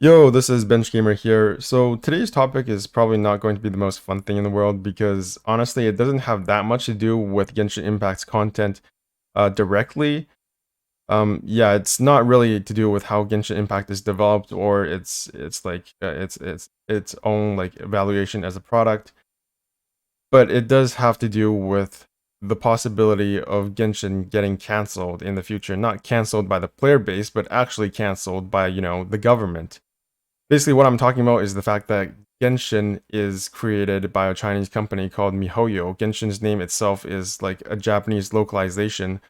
Yo, this is Bench Gamer here. So today's topic is probably not going to be the most fun thing in the world because honestly, it doesn't have that much to do with Genshin Impact's content directly. Yeah, it's not really to do with how Genshin Impact is developed or it's like its own like evaluation as a product, but it does have to do with the possibility of Genshin getting canceled in the future. Not canceled by the player base, but actually canceled by, the government. Basically, what I'm talking about is the fact that Genshin is created by a Chinese company called MiHoYo. Genshin's name itself is like a Japanese localization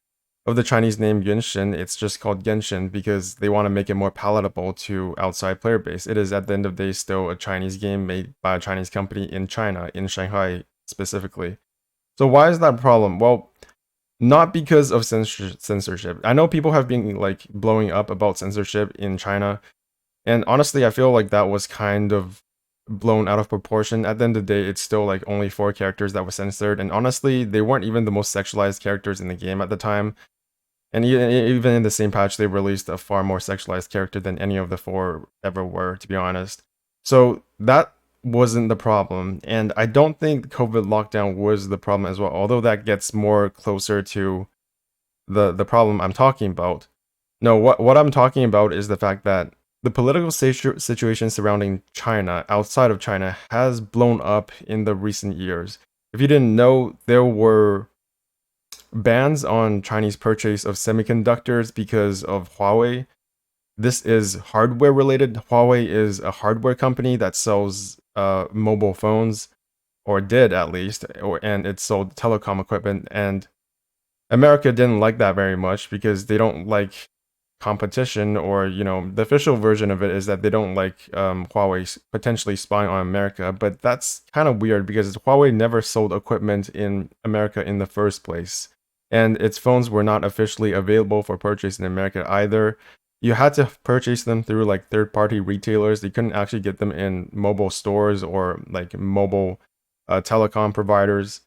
of the Chinese name Genshin. It's just called Genshin because they want to make it more palatable to outside player base. It is at the end of the day still a Chinese game made by a Chinese company in China, in Shanghai specifically. So why is that a problem? Well, not because of censorship. I know people have been like blowing up about censorship in China, and honestly, I feel like that was kind of blown out of proportion. At the end of the day, it's still like only four characters that were censored, and honestly, they weren't even the most sexualized characters in the game at the time. And even in the same patch, they released a far more sexualized character than any of the four ever were, to be honest. So that wasn't the problem, and I don't think the COVID lockdown was the problem as well. Although that gets more closer to the problem I'm talking about. No, what I'm talking about is the fact that the political situation surrounding China, outside of China, has blown up in the recent years. If you didn't know, there were bans on Chinese purchase of semiconductors because of Huawei. This is hardware related. Huawei is a hardware company that sells mobile phones, or did at least, and it sold telecom equipment. And America didn't like that very much because they don't like competition, or the official version of it is that they don't like Huawei potentially spying on America. But that's kind of weird because Huawei never sold equipment in America in the first place, and its phones were not officially available for purchase in America either. You had to purchase them through like third-party retailers. You couldn't actually get them in mobile stores or like mobile telecom providers.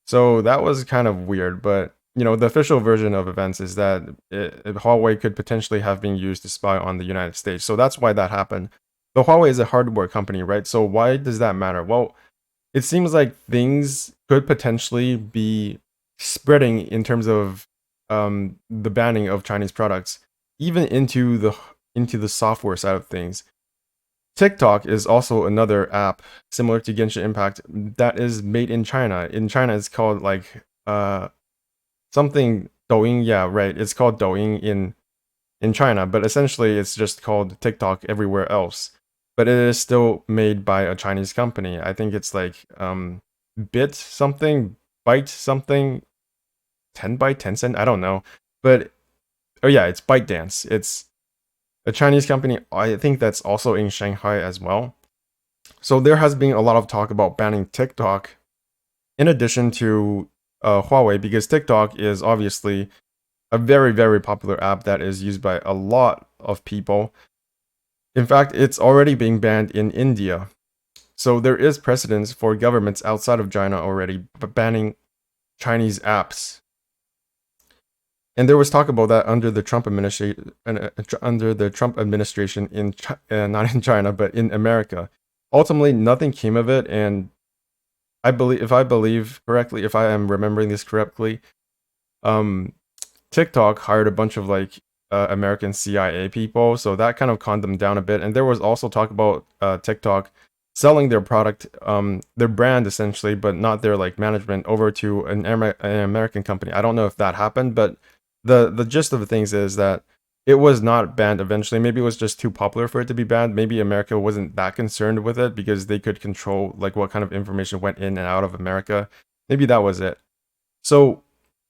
So that was kind of weird, but the official version of events is that Huawei could potentially have been used to spy on the United States. So that's why that happened. The Huawei is a hardware company, right? So why does that matter? Well, it seems like things could potentially be spreading in terms of the banning of Chinese products, even into the software side of things. TikTok is also another app similar to Genshin Impact that is made in China. In China, it's called like something Douyin. Yeah, right. It's called Douyin in China, but essentially it's just called TikTok everywhere else. But it is still made by a Chinese company. I think it's like Bit something, Byte something, 10 by Tencent. I don't know, but oh yeah, it's ByteDance. It's a Chinese company. I think that's also in Shanghai as well. So there has been a lot of talk about banning TikTok in addition to Huawei, because TikTok is obviously a very, very popular app that is used by a lot of people. In fact, it's already being banned in India. So there is precedence for governments outside of China already banning Chinese apps. And there was talk about that under the Trump administration, in not in China, but in America. Ultimately, nothing came of it, and if I believe correctly, if I am remembering this correctly, um, TikTok hired a bunch of like American CIA people, so that kind of calmed them down a bit. And there was also talk about TikTok selling their product, their brand essentially, but not their like management, over to an American company. I don't know if that happened, but the gist of the things is that it was not banned eventually. Maybe it was just too popular for it to be banned. Maybe America wasn't that concerned with it because they could control like what kind of information went in and out of America. Maybe that was it. So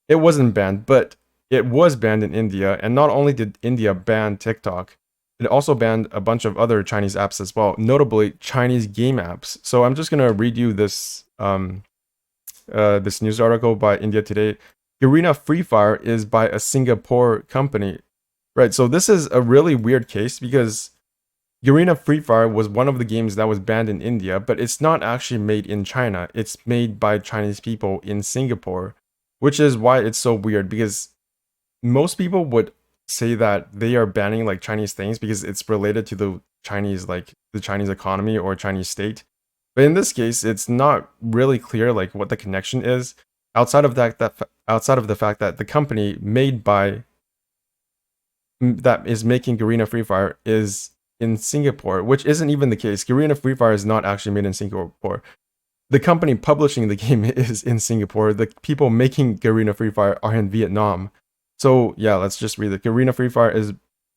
it wasn't banned, but it was banned in India. And not only did India ban TikTok, it also banned a bunch of other Chinese apps as well, notably Chinese game apps. So I'm just gonna read you this news article by India Today. Garena Free Fire is by a Singapore company. Right, so this is a really weird case because Garena Free Fire was one of the games that was banned in India, but it's not actually made in China. It's made by Chinese people in Singapore, which is why it's so weird, because most people would say that they are banning like Chinese things because it's related to the Chinese, like the Chinese economy or Chinese state. But in this case, it's not really clear like what the connection is outside of outside of the fact that the company made by that is making Garena Free Fire is in Singapore, which isn't even the case. Garena Free Fire is not actually made in Singapore. The company publishing the game is in Singapore. The people making Garena Free Fire are in Vietnam. So yeah, let's just read it. Garena Free Fire is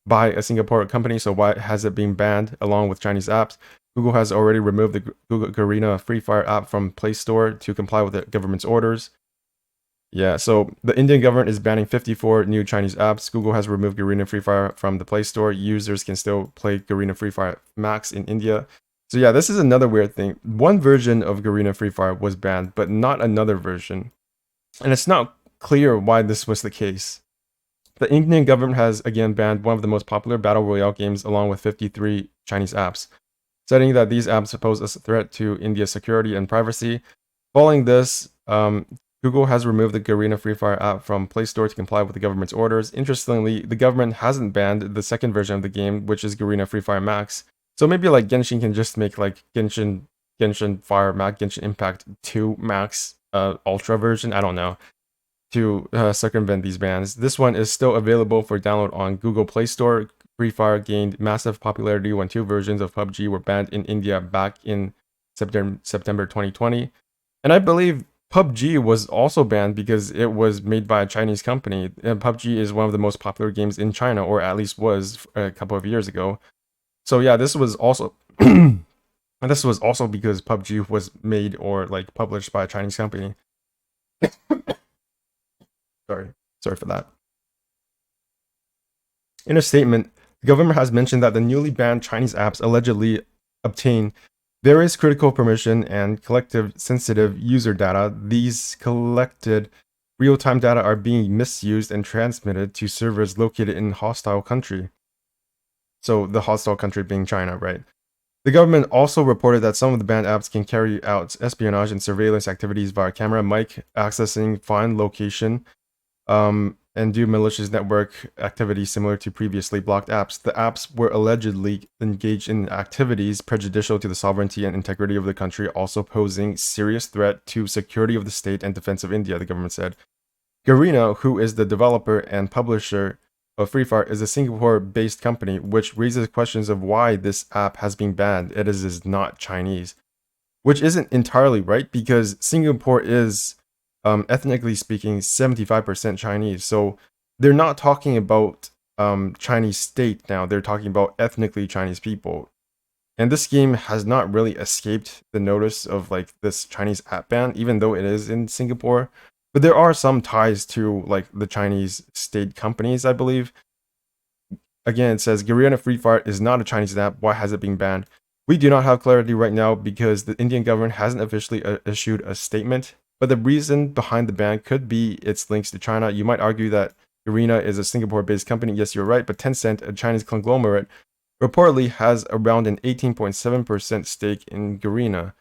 by a Singapore company, so why has it been banned along with Chinese apps? Google has already removed the Google Garena Free Fire app from Play Store to comply with the government's orders. Yeah, so the Indian government is banning 54 new Chinese apps. Google has removed Garena Free Fire from the Play Store. Users can still play Garena Free Fire Max in India. So yeah, this is another weird thing. One version of Garena Free Fire was banned, but not another version. And it's not clear why this was the case. The Indian government has again banned one of the most popular battle royale games along with 53 Chinese apps, citing that these apps pose a threat to India's security and privacy. Following this, Google has removed the Garena Free Fire app from Play Store to comply with the government's orders. Interestingly, the government hasn't banned the second version of the game, which is Garena Free Fire Max. So maybe like Genshin can just make like Genshin Fire Max, Genshin Impact 2 Max Ultra version, I don't know, to circumvent these bans. This one is still available for download on Google Play Store. Free Fire gained massive popularity when two versions of PUBG were banned in India back in September 2020. And I believe PUBG was also banned because it was made by a Chinese company. And PUBG is one of the most popular games in China, or at least was a couple of years ago. So yeah, this was also this was also because PUBG was made or like published by a Chinese company. Sorry for that. In a statement, the government has mentioned that the newly banned Chinese apps allegedly obtain various critical permission and collective sensitive user data. These collected real-time data are being misused and transmitted to servers located in hostile country. So the hostile country being China, right? The government also reported that some of the banned apps can carry out espionage and surveillance activities via camera, mic, accessing, find location, and do malicious network activity similar to previously blocked apps. The apps were allegedly engaged in activities prejudicial to the sovereignty and integrity of the country, also posing serious threat to security of the state and defense of India, the government said. Garena, who is the developer and publisher of Free Fire, is a Singapore-based company, which raises questions of why this app has been banned. It is not Chinese, which isn't entirely right because Singapore is ethnically speaking, 75% Chinese. So they're not talking about Chinese state now. They're talking about ethnically Chinese people. And this game has not really escaped the notice of like this Chinese app ban, even though it is in Singapore. But there are some ties to like the Chinese state companies, I believe. Again, it says Garena Free Fire is not a Chinese app. Why has it been banned? We do not have clarity right now because the Indian government hasn't officially issued a statement. But the reason behind the ban could be its links to China. You might argue that Garena is a Singapore-based company. Yes, you're right, but Tencent, a Chinese conglomerate, reportedly has around an 18.7% stake in Garena,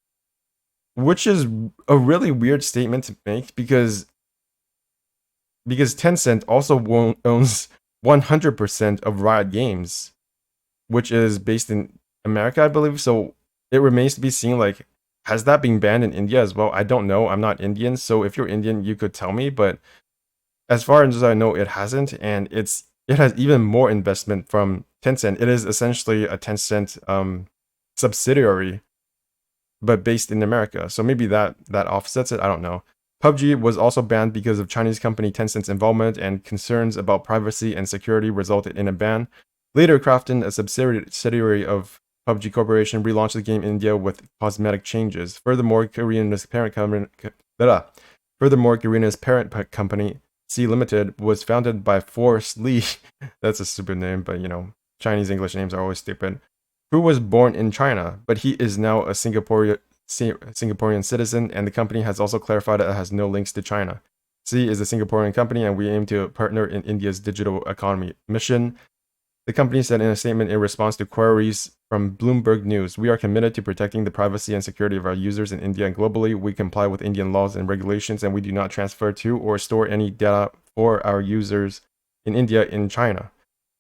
which is a really weird statement to make because Tencent also owns 100% of Riot Games, which is based in America, I believe. So it remains to be seen, like, has that been banned in India as well? I don't know. I'm not Indian, so if you're Indian, you could tell me. But as far as I know, it hasn't, and it has even more investment from Tencent. It is essentially a Tencent subsidiary, but based in America. So maybe that offsets it. I don't know. PUBG was also banned because of Chinese company Tencent's involvement, and concerns about privacy and security resulted in a ban. Later, Krafton, a subsidiary of PUBG Corporation, relaunched the game in India with cosmetic changes. Furthermore, Garena's parent company, C Limited, was founded by Forrest Lee. That's a stupid name, but you know, Chinese English names are always stupid. Who was born in China, but he is now a Singaporean citizen, and the company has also clarified that it has no links to China. C is a Singaporean company, and we aim to partner in India's digital economy mission. The company said in a statement in response to queries from Bloomberg News, "We are committed to protecting the privacy and security of our users in India and globally. We comply with Indian laws and regulations, and we do not transfer to or store any data for our users in India in China."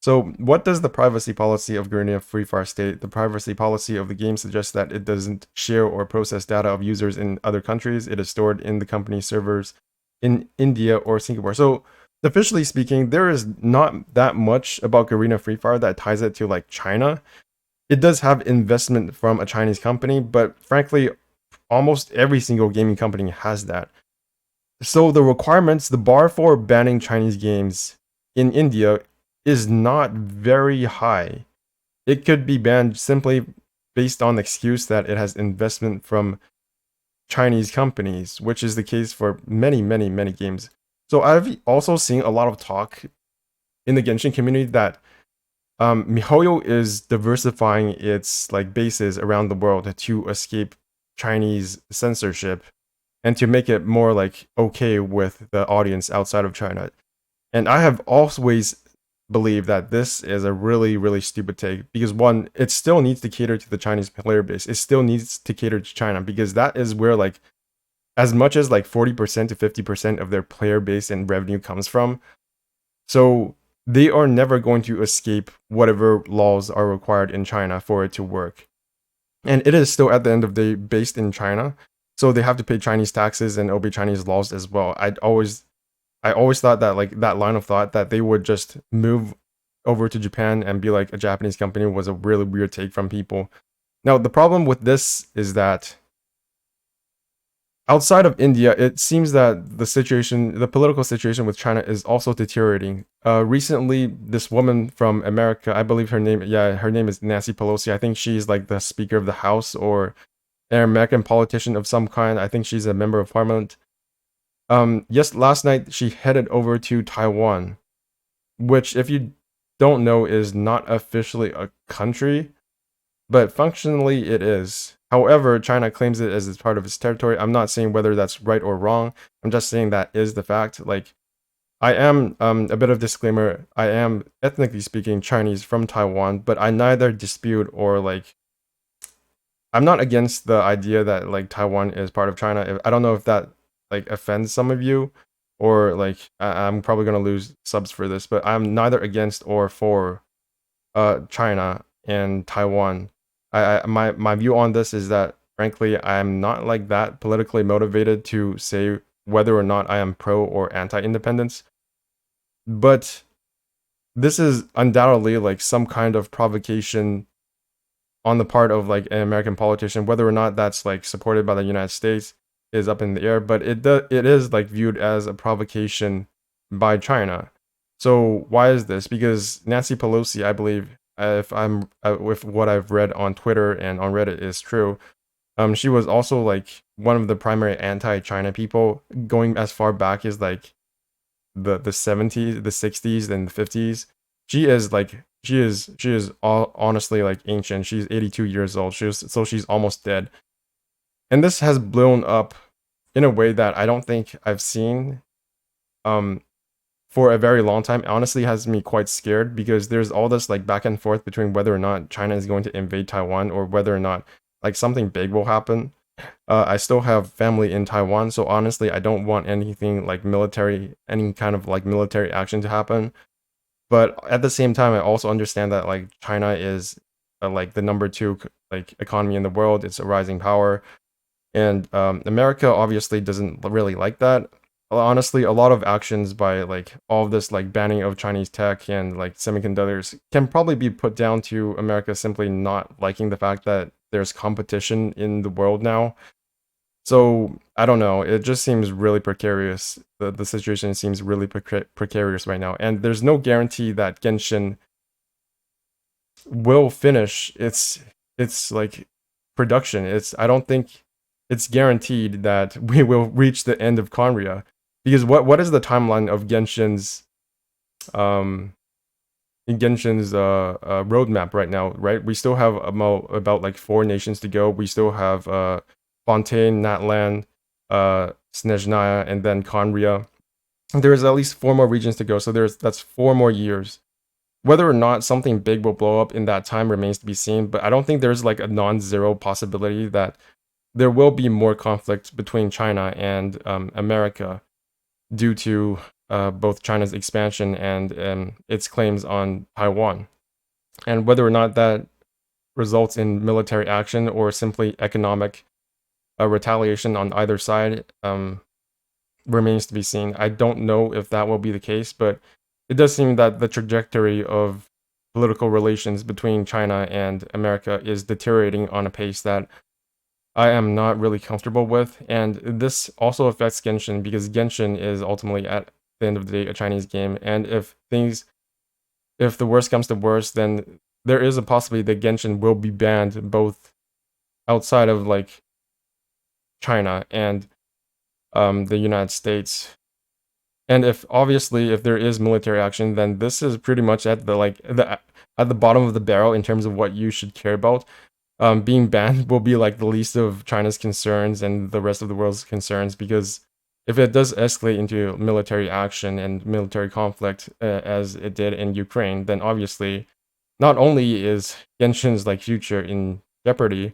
So, what does the privacy policy of Guerrilla Free Fire state? The privacy policy of the game suggests that it doesn't share or process data of users in other countries. It is stored in the company's servers in India or Singapore. So, officially speaking, there is not that much about Garena Free Fire that ties it to like China. It does have investment from a Chinese company, but frankly, almost every single gaming company has that. So the requirements, the bar for banning Chinese games in India is not very high. It could be banned simply based on the excuse that it has investment from Chinese companies, which is the case for many, many, many games. So I've also seen a lot of talk in the Genshin community that MiHoYo is diversifying its like bases around the world to escape Chinese censorship and to make it more like okay with the audience outside of China. And I have always believed that this is a really, really stupid take because one, it still needs to cater to the Chinese player base. It still needs to cater to China because that is where like as much as like 40% to 50% of their player base and revenue comes from. So they are never going to escape whatever laws are required in China for it to work. And it is still at the end of the day based in China. So they have to pay Chinese taxes and obey Chinese laws as well. I always thought that like that line of thought that they would just move over to Japan and be like a Japanese company was a really weird take from people. Now the problem with this is that outside of India, it seems that the political situation with China is also deteriorating. Recently, this woman from America, I believe her name is Nancy Pelosi. I think she's like the Speaker of the House or an American politician of some kind. I think she's a member of parliament. Yes, last night she headed over to Taiwan, which, if you don't know, is not officially a country, but functionally it is. However, China claims it as part of its territory. I'm not saying whether that's right or wrong. I'm just saying that is the fact. Like, I am a bit of disclaimer. I am ethnically speaking Chinese from Taiwan, but I neither dispute or like I'm not against the idea that like Taiwan is part of China. I don't know if that like offends some of you, or like I'm probably gonna lose subs for this, but I'm neither against or for China and Taiwan. My view on this is that frankly I'm not like that politically motivated to say whether or not I am pro or anti independence, but this is undoubtedly like some kind of provocation on the part of like an American politician. Whether or not that's like supported by the United States is up in the air, but it is like viewed as a provocation by China. So why is this? Because Nancy Pelosi, I believe, if I'm with what I've read on Twitter and on Reddit is true, she was also like one of the primary anti-China people, going as far back as like the 70s, the 60s, and the 50s. She is all, honestly like ancient. She's 82 years old. She's almost dead. And this has blown up in a way that I don't think I've seen um for a very long time. It honestly has me quite scared because there's all this like back and forth between whether or not China is going to invade Taiwan or whether or not like something big will happen. I still have family in Taiwan, so honestly, I don't want anything like military, any kind of like military action to happen. But at the same time, I also understand that like China is like the number two like economy in the world. It's a rising power, and America obviously doesn't really like that. Honestly, a lot of actions by like all of this like banning of Chinese tech and like semiconductors can probably be put down to America simply not liking the fact that there's competition in the world now. So I don't know. It just seems really precarious. The situation seems really precarious right now, and there's no guarantee that Genshin will finish its like production. It's I don't think it's guaranteed that we will reach the end of Conria because what is the timeline of um roadmap right now, right? We still have about like four nations to go. We still have Fontaine, Natlan, Snezhnaya, and then Conria. There's at least four more regions to go, so that's 4 more years. Whether or not something big will blow up in that time remains to be seen, but I don't think there's like a non-zero possibility that there will be more conflict between China and America due to both China's expansion and its claims on Taiwan. And whether or not that results in military action or simply economic retaliation on either side remains to be seen. I don't know if that will be the case, but it does seem that the trajectory of political relations between China and America is deteriorating on a pace that I am not really comfortable with. And this also affects Genshin because Genshin is ultimately at the end of the day a Chinese game. And if the worst comes to worst, then there is a possibility that Genshin will be banned both outside of like China and the United States. And if obviously if there is military action, then this is pretty much at the bottom of the barrel in terms of what you should care about. Being banned will be like the least of China's concerns and the rest of the world's concerns because if it does escalate into military action and military conflict as it did in Ukraine, then obviously not only is Genshin's like future in jeopardy,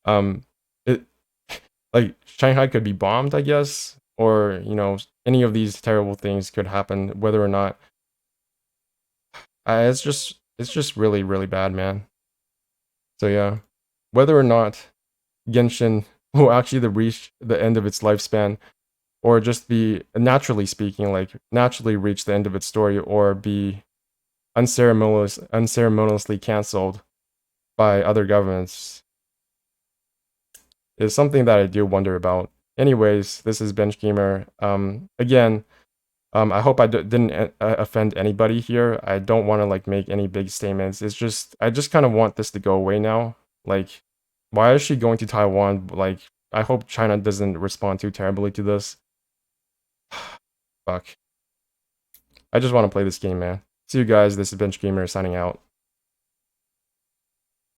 um, it like Shanghai could be bombed, I guess, or any of these terrible things could happen. Whether or not, it's just really really bad, man. So yeah, whether or not Genshin will actually reach the end of its lifespan, or just be naturally speaking, like naturally reach the end of its story, or be unceremoniously canceled by other governments, is something that I do wonder about. Anyways, this is Bench Gamer. Again, I hope I didn't offend anybody here. I don't want to like make any big statements. It's just I just kind of want this to go away now. Like, why is she going to Taiwan? Like, I hope China doesn't respond too terribly to this. Fuck. I just want to play this game, man. See you guys. This is Bench Gamer signing out.